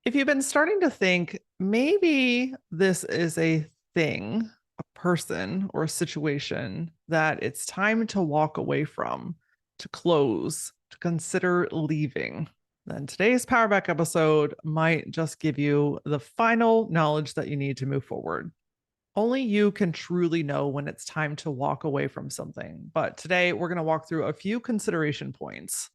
If you've been starting to think maybe this is a thing, a person, or a situation that it's time to walk away from, to close, to consider leaving, then today's Powerback episode might just give you the final knowledge that you need to move forward. Only you can truly know when it's time to walk away from something. But today we're going to walk through a few consideration points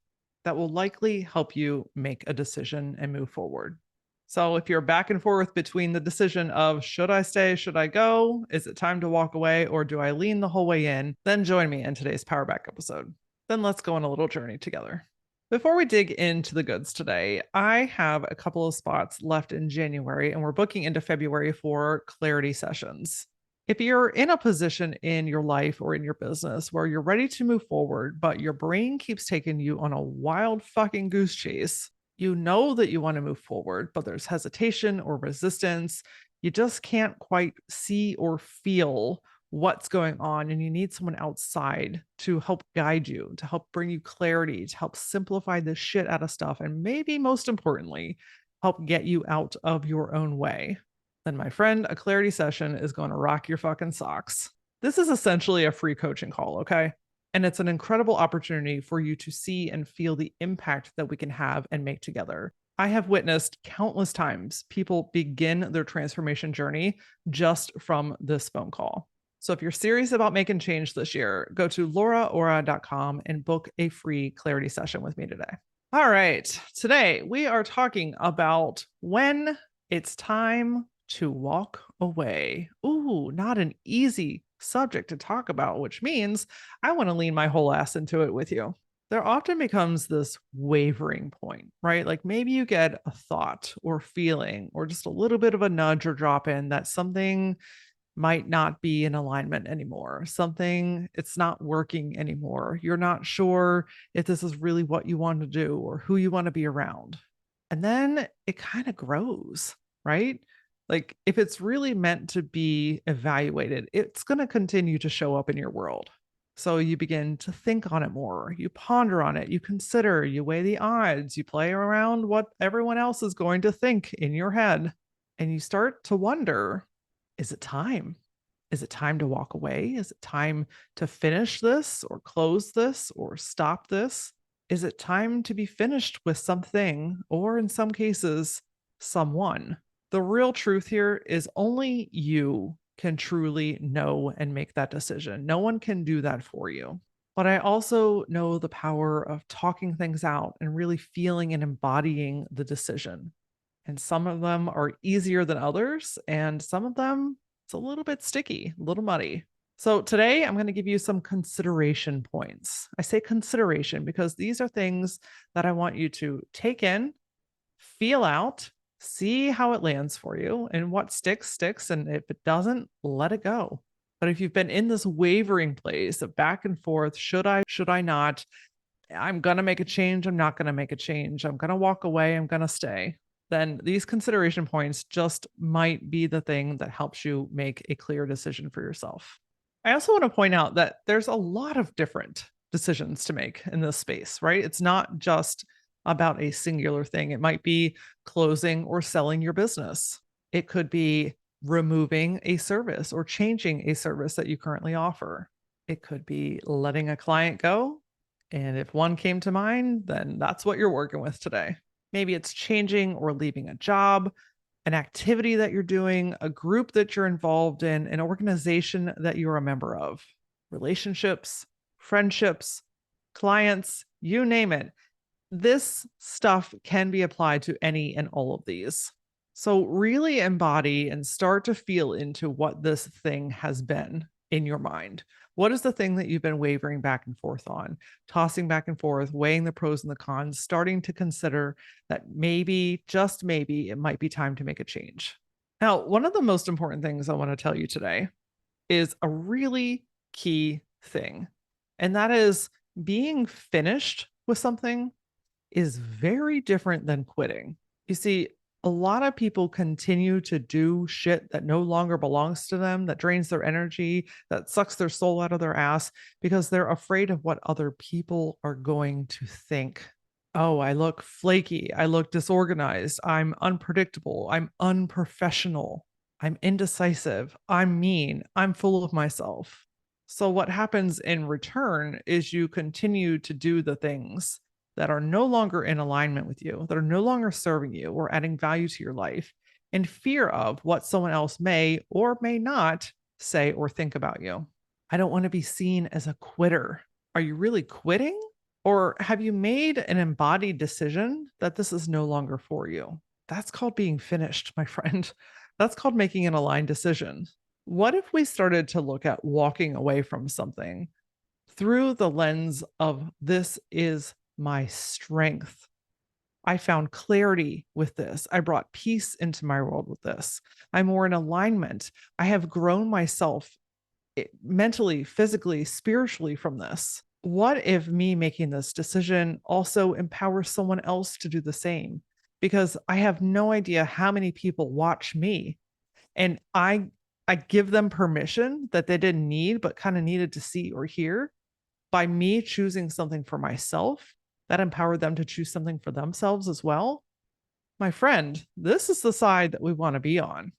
that will likely help you make a decision and move forward. So if you're back and forth between the decision of should I stay, should I go, is it time to walk away, or do I lean the whole way in, then join me in today's Powerback episode. Then let's go on a little journey together. Before we dig into the goods today, I have a couple of spots left in January, and we're booking into February for clarity sessions. If you're in a position in your life or in your business where you're ready to move forward, but your brain keeps taking you on a wild fucking goose chase, you know that you want to move forward, but there's hesitation or resistance. You just can't quite see or feel what's going on, and you need someone outside to help guide you, to help bring you clarity, to help simplify the shit out of stuff, and maybe most importantly, help get you out of your own way. Then, my friend, a clarity session is going to rock your fucking socks. This is essentially a free coaching call, okay? And it's an incredible opportunity for you to see and feel the impact that we can have and make together. I have witnessed countless times people begin their transformation journey just from this phone call. So if you're serious about making change this year, go to LauraAura.com and book a free clarity session with me today. All right. Today we are talking about when it's time to walk away. Ooh, not an easy subject to talk about, which means I want to lean my whole ass into it with you. There often becomes this wavering point, right? Like maybe you get a thought or feeling or just a little bit of a nudge or drop in that something might not be in alignment anymore. Something, it's not working anymore. You're not sure if this is really what you want to do or who you want to be around. And then it kind of grows, right? Like if it's really meant to be evaluated, it's going to continue to show up in your world. So you begin to think on it more, you ponder on it, you consider, you weigh the odds, you play around what everyone else is going to think in your head, and you start to wonder, is it time? Is it time to walk away? Is it time to finish this or close this or stop this? Is it time to be finished with something, or in some cases, someone? The real truth here is only you can truly know and make that decision. No one can do that for you. But I also know the power of talking things out and really feeling and embodying the decision. And some of them are easier than others, and some of them, it's a little bit sticky, a little muddy. So today I'm going to give you some consideration points. I say consideration because these are things that I want you to take in, feel out, see how it lands for you, and what sticks, sticks. And if it doesn't, let it go. But if you've been in this wavering place of back and forth, should I not? I'm going to make a change. I'm not going to make a change. I'm going to walk away. I'm going to stay. Then these consideration points just might be the thing that helps you make a clear decision for yourself. I also want to point out that there's a lot of different decisions to make in this space, right? It's not just about a singular thing. It might be closing or selling your business. It could be removing a service or changing a service that you currently offer. It could be letting a client go. And if one came to mind, then that's what you're working with today. Maybe it's changing or leaving a job, an activity that you're doing, a group that you're involved in, an organization that you're a member of, relationships, friendships, clients, you name it. This stuff can be applied to any and all of these. So really embody and start to feel into what this thing has been in your mind. What is the thing that you've been wavering back and forth on, tossing back and forth, weighing the pros and the cons, starting to consider that maybe, just maybe, it might be time to make a change. Now, one of the most important things I want to tell you today is a really key thing, and that is being finished with something is very different than quitting. You see, a lot of people continue to do shit that no longer belongs to them, that drains their energy, that sucks their soul out of their ass because they're afraid of what other people are going to think. Oh, I look flaky. I look disorganized. I'm unpredictable. I'm unprofessional. I'm indecisive. I'm mean. I'm full of myself. So, what happens in return is you continue to do the things that are no longer in alignment with you, that are no longer serving you or adding value to your life, in fear of what someone else may or may not say or think about you. I don't want to be seen as a quitter. Are you really quitting? Or have you made an embodied decision that this is no longer for you? That's called being finished, my friend. That's called making an aligned decision. What if we started to look at walking away from something through the lens of this is my strength? I found clarity with this. I brought peace into my world with this. I'm more in alignment. I have grown myself mentally, physically, spiritually from this. What if me making this decision also empowers someone else to do the same? Because I have no idea how many people watch me, and I give them permission that they didn't need but kind of needed to see or hear by me choosing something for myself that empowered them to choose something for themselves as well. My friend, this is the side that we want to be on,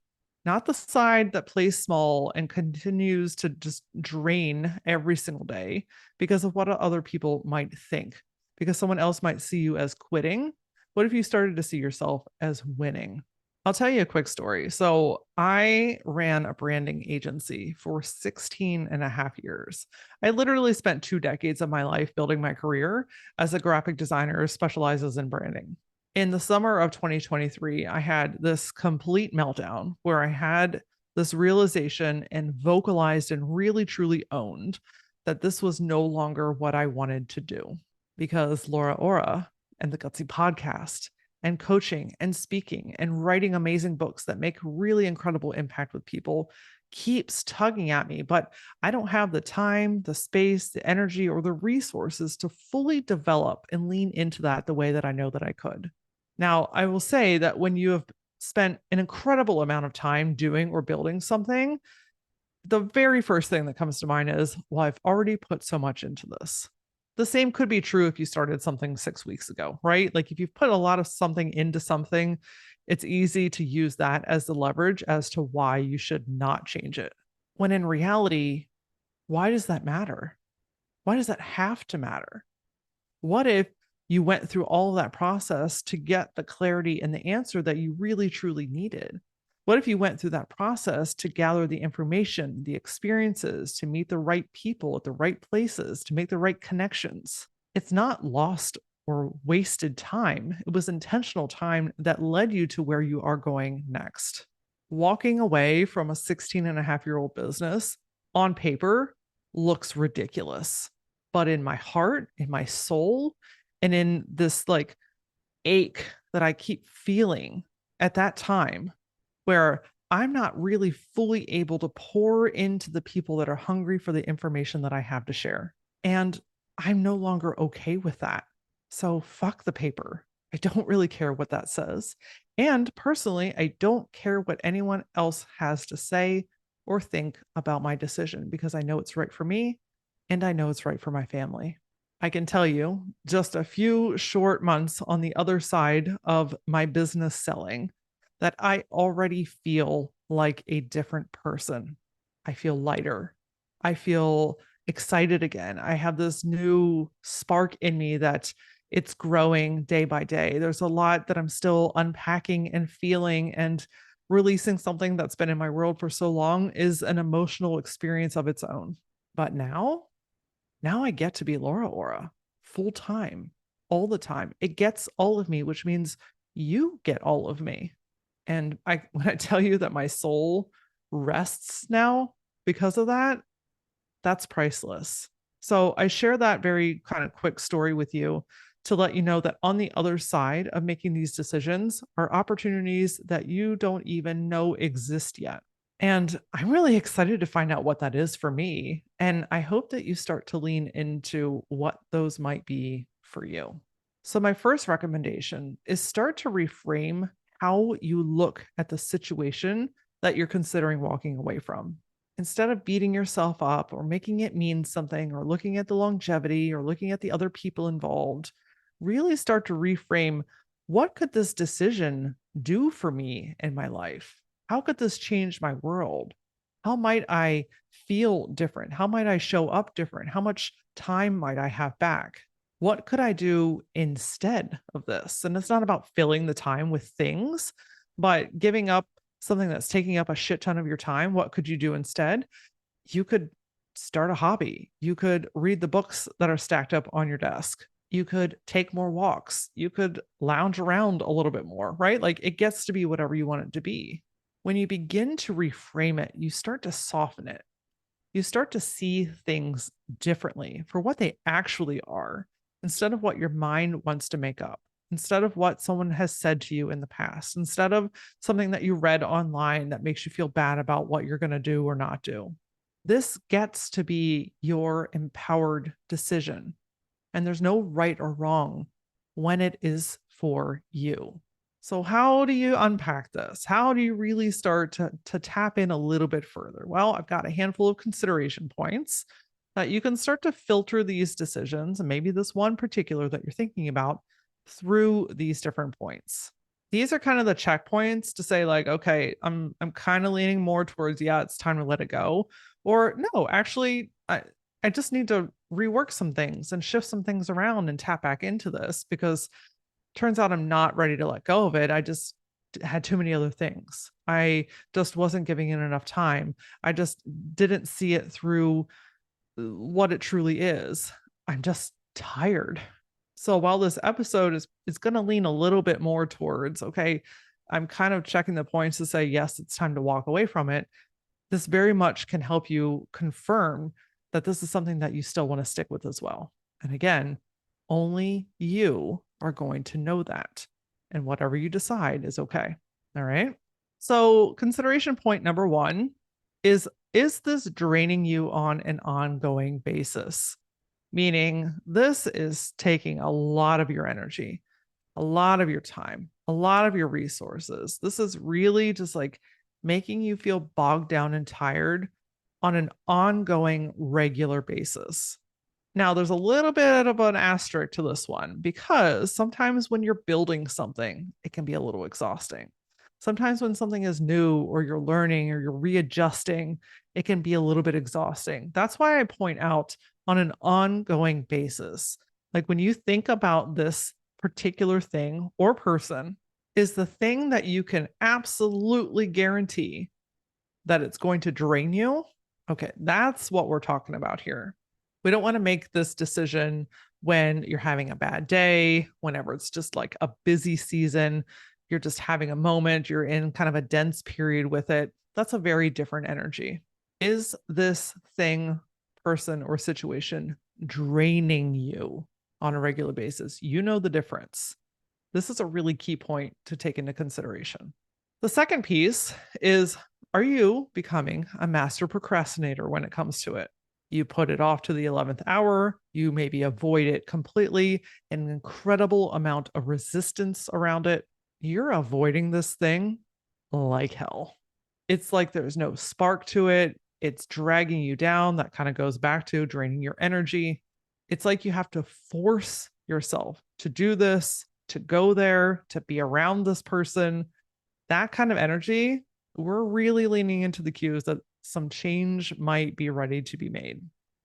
not the side that plays small and continues to just drain every single day because of what other people might think, because someone else might see you as quitting. What if you started to see yourself as winning? I'll tell you a quick story. So, I ran a branding agency for 16 and a half years. I literally spent 2 decades of my life building my career as a graphic designer who specializes in branding. In the summer of 2023, I had this complete meltdown where I had this realization and vocalized and really truly owned that this was no longer what I wanted to do, because LauraAura and the Gutsy podcast and coaching and speaking and writing amazing books that make really incredible impact with people keeps tugging at me, but I don't have the time, the space, the energy, or the resources to fully develop and lean into that the way that I know that I could. Now, I will say that when you have spent an incredible amount of time doing or building something, the very first thing that comes to mind is, well, I've already put so much into this. The same could be true if you started something 6 weeks ago, right? Like if you've put a lot of something into something, it's easy to use that as the leverage as to why you should not change it. When in reality, why does that matter? Why does that have to matter? What if you went through all of that process to get the clarity and the answer that you really truly needed? What if you went through that process to gather the information, the experiences, to meet the right people at the right places, to make the right connections? It's not lost or wasted time. It was intentional time that led you to where you are going next. Walking away from a 16 and a half year old business on paper looks ridiculous. But in my heart, in my soul, and in this like ache that I keep feeling at that time, where I'm not really fully able to pour into the people that are hungry for the information that I have to share. And I'm no longer okay with that. So fuck the paper. I don't really care what that says. And personally, I don't care what anyone else has to say or think about my decision because I know it's right for me and I know it's right for my family. I can tell you, just a few short months on the other side of my business selling, that I already feel like a different person. I feel lighter. I feel excited again. I have this new spark in me that it's growing day by day. There's a lot that I'm still unpacking and feeling, and releasing something that's been in my world for so long is an emotional experience of its own. But now I get to be LauraAura full time, all the time. It gets all of me, which means you get all of me. And I when I tell you that my soul rests now because of that, that's priceless. So I share that very kind of quick story with you to let you know that on the other side of making these decisions are opportunities that you don't even know exist yet. And I'm really excited to find out what that is for me. And I hope that you start to lean into what those might be for you. So, my first recommendation is start to reframe how you look at the situation that you're considering walking away from. Instead of beating yourself up or making it mean something or looking at the longevity or looking at the other people involved, really start to reframe, what could this decision do for me in my life? How could this change my world? How might I feel different? How might I show up different? How much time might I have back? What could I do instead of this? And it's not about filling the time with things, but giving up something that's taking up a shit ton of your time. What could you do instead? You could start a hobby. You could read the books that are stacked up on your desk. You could take more walks. You could lounge around a little bit more, right? Like it gets to be whatever you want it to be. When you begin to reframe it, you start to soften it. You start to see things differently for what they actually are instead of what your mind wants to make up, instead of what someone has said to you in the past, instead of something that you read online that makes you feel bad about what you're going to do or not do. This gets to be your empowered decision. And there's no right or wrong when it is for you. So, how do you unpack this? How do you really start to tap in a little bit further? Well, I've got a handful of consideration points that you can start to filter these decisions, and maybe this one particular that you're thinking about through these different points. These are kind of the checkpoints to say, like, okay, I'm kind of leaning more towards, yeah, it's time to let it go. Or no, actually, I just need to rework some things and shift some things around and tap back into this because turns out I'm not ready to let go of it. I just had too many other things. I just wasn't giving it enough time. I just didn't see it through what it truly is. I'm just tired. So while this episode is going to lean a little bit more towards, okay, I'm kind of checking the points to say, yes, it's time to walk away from it. This very much can help you confirm that this is something that you still want to stick with as well. And again, only you are going to know that. And whatever you decide is okay. All right. So, consideration point number one is this draining you on an ongoing basis? Meaning, this is taking a lot of your energy, a lot of your time, a lot of your resources. This is really just like making you feel bogged down and tired on an ongoing, regular basis. Now, there's a little bit of an asterisk to this one because sometimes when you're building something, it can be a little exhausting. Sometimes when something is new or you're learning or you're readjusting, it can be a little bit exhausting. That's why I point out on an ongoing basis. Like when you think about this particular thing or person, is the thing that you can absolutely guarantee that it's going to drain you. Okay, that's what we're talking about here. We don't want to make this decision when you're having a bad day, whenever it's just like a busy season, you're just having a moment, you're in kind of a dense period with it. That's a very different energy. Is this thing, person, or situation draining you on a regular basis? You know the difference. This is a really key point to take into consideration. The second piece is, are you becoming a master procrastinator when it comes to it? You put it off to the 11th hour. You maybe avoid it completely, an incredible amount of resistance around it. You're avoiding this thing like hell. It's like there's no spark to it. It's dragging you down. That kind of goes back to draining your energy. It's like you have to force yourself to do this, to go there, to be around this person. That kind of energy, we're really leaning into the cues that some change might be ready to be made.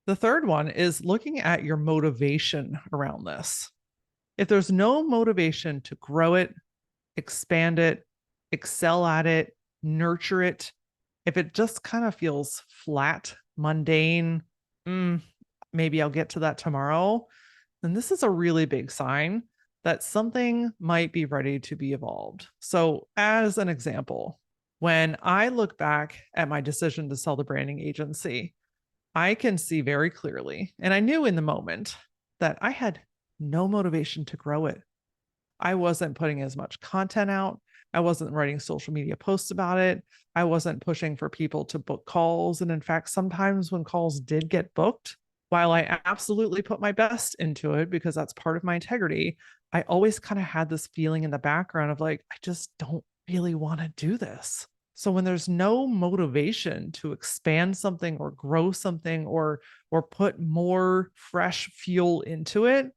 The third one is looking at your motivation around this. If there's no motivation to grow it, expand it, excel at it, nurture it, if it just kind of feels flat, mundane, maybe I'll get to that tomorrow, then this is a really big sign that something might be ready to be evolved. So, as an example, when I look back at my decision to sell the branding agency, I can see very clearly, and I knew in the moment that I had no motivation to grow it. I wasn't putting as much content out. I wasn't writing social media posts about it. I wasn't pushing for people to book calls. And in fact, sometimes when calls did get booked, while I absolutely put my best into it because that's part of my integrity, I always kind of had this feeling in the background of like, I just don't really want to do this. So when there's no motivation to expand something or grow something or put more fresh fuel into it,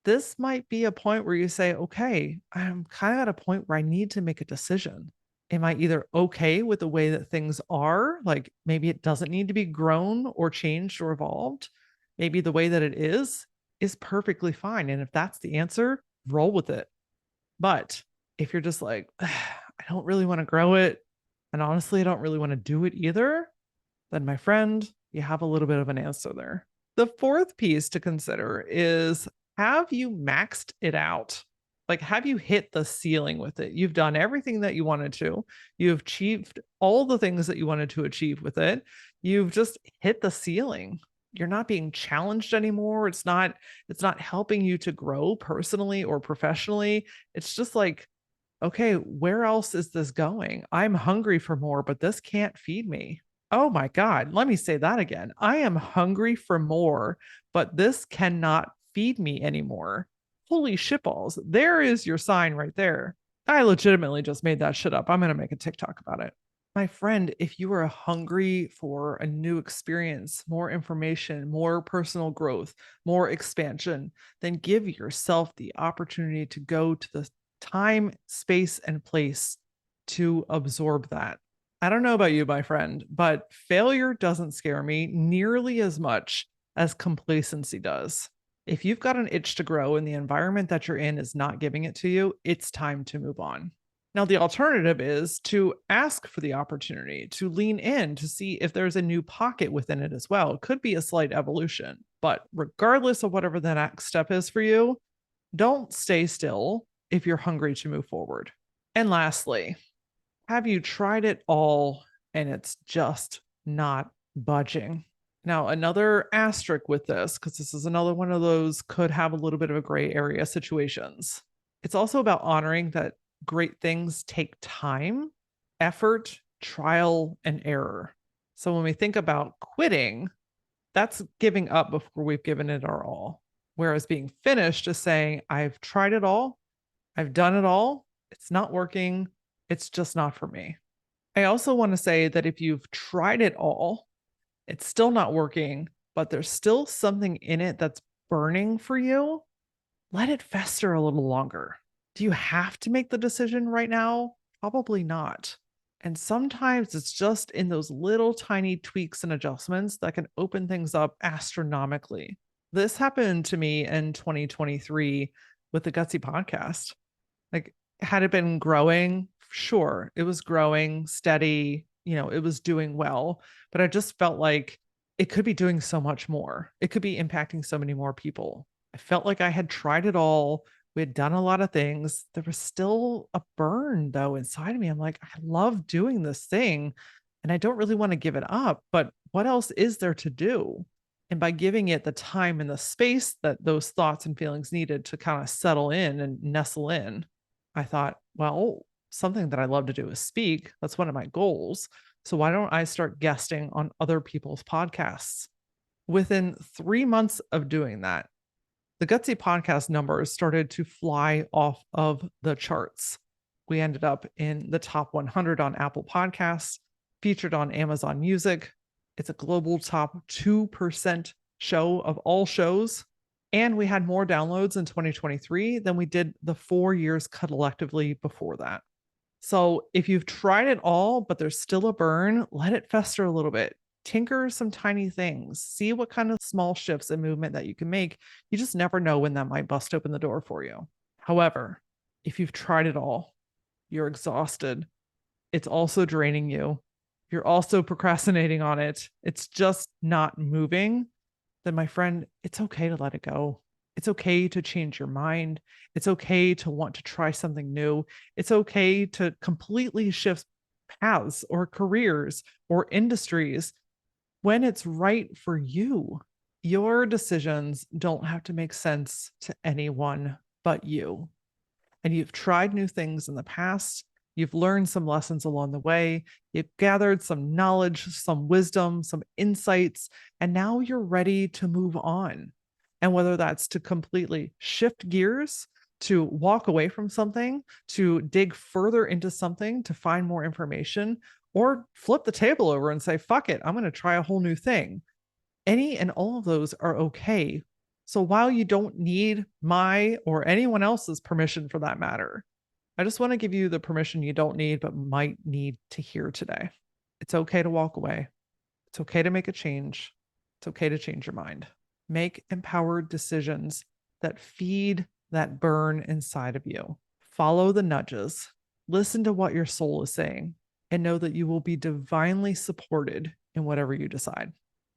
This might be a point where you say, okay, I'm kind of at a point where I need to make a decision. Am I either okay with the way that things are? Like maybe it doesn't need to be grown or changed or evolved. Maybe the way that it is perfectly fine. And if that's the answer, roll with it. But if you're just like, I don't really want to grow it, and honestly, I don't really want to do it either, then my friend, you have a little bit of an answer there. The fourth piece to consider is, have you maxed it out? Like, have you hit the ceiling with it? You've done everything that you wanted to. You've achieved all the things that you wanted to achieve with it. You've just hit the ceiling. You're not being challenged anymore. It's not helping you to grow personally or professionally. It's just like, okay, where else is this going? I'm hungry for more, but this can't feed me. Oh my God, let me say that again. I am hungry for more, but this cannot feed me anymore. Holy shitballs. There is your sign right there. I legitimately just made that shit up. I'm going to make a TikTok about it. My friend, if you are hungry for a new experience, more information, more personal growth, more expansion, then give yourself the opportunity to go to the time, space, and place to absorb that. I don't know about you, my friend, but failure doesn't scare me nearly as much as complacency does. If you've got an itch to grow and the environment that you're in is not giving it to you, it's time to move on. Now, the alternative is to ask for the opportunity, to lean in to see if there's a new pocket within it as well. It could be a slight evolution, but regardless of whatever the next step is for you, don't stay still if you're hungry to move forward. And lastly, have you tried it all and it's just not budging? Now, another asterisk with this, because this is another one of those could have a little bit of a gray area situations. It's also about honoring that great things take time, effort, trial, and error. So when we think about quitting, that's giving up before we've given it our all. Whereas being finished is saying, I've tried it all, I've done it all, it's not working, it's just not for me. I also want to say that if you've tried it all, it's still not working, but there's still something in it that's burning for you, let it fester a little longer. Do you have to make the decision right now? Probably not. And sometimes it's just in those little tiny tweaks and adjustments that can open things up astronomically. This happened to me in 2023 with the Gutsy podcast. Like, had it been growing? Sure, it was growing steady, it was doing well, but I just felt like it could be doing so much more. It could be impacting so many more people. I felt like I had tried it all. We had done a lot of things. There was still a burn though inside of me. I'm like, I love doing this thing and I don't really want to give it up, but what else is there to do? And by giving it the time and the space that those thoughts and feelings needed to kind of settle in and nestle in, I thought, well, something that I love to do is speak. That's one of my goals. So why don't I start guesting on other people's podcasts? Within 3 months of doing that, the Gutsy podcast numbers started to fly off of the charts. We ended up in the top 100 on Apple Podcasts, featured on Amazon Music. It's a global top 2% show of all shows. And we had more downloads in 2023 than we did the 4 years collectively before that. So if you've tried it all, but there's still a burn, let it fester a little bit. Tinker some tiny things. See what kind of small shifts and movement that you can make. You just never know when that might bust open the door for you. However, if you've tried it all, you're exhausted. It's also draining you. You're also procrastinating on it. It's just not moving. Then, my friend, it's okay to let it go. It's okay to change your mind. It's okay to want to try something new. It's okay to completely shift paths or careers or industries when it's right for you. Your decisions don't have to make sense to anyone but you. And you've tried new things in the past. You've learned some lessons along the way. You've gathered some knowledge, some wisdom, some insights, and now you're ready to move on. And whether that's to completely shift gears, to walk away from something, to dig further into something, to find more information, or flip the table over and say, fuck it, I'm going to try a whole new thing. Any and all of those are okay So while you don't need my or anyone else's permission for that matter, I just want to give you the permission you don't need, but might need to hear today. It's okay to walk away. It's okay to make a change. It's okay to change your mind. Make empowered decisions that feed that burn inside of you. Follow the nudges. Listen to what your soul is saying and know that you will be divinely supported in whatever you decide.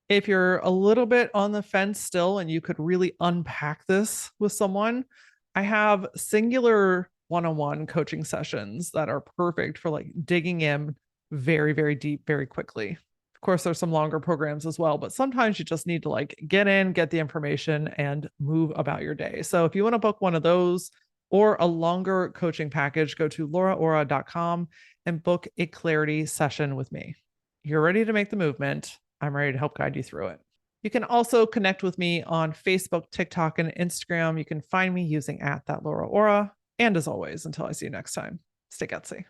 If you're a little bit on the fence still and you could really unpack this with someone, I have singular one-on-one coaching sessions that are perfect for like digging in very, very deep, very quickly. Of course, there's some longer programs as well, but sometimes you just need to like get in, get the information, and move about your day. So if you want to book one of those or a longer coaching package, go to LauraAura.com and book a clarity session with me. You're ready to make the movement. I'm ready to help guide you through it. You can also connect with me on Facebook, TikTok, and Instagram. You can find me using @thatLauraAura. And as always, until I see you next time, stay gutsy.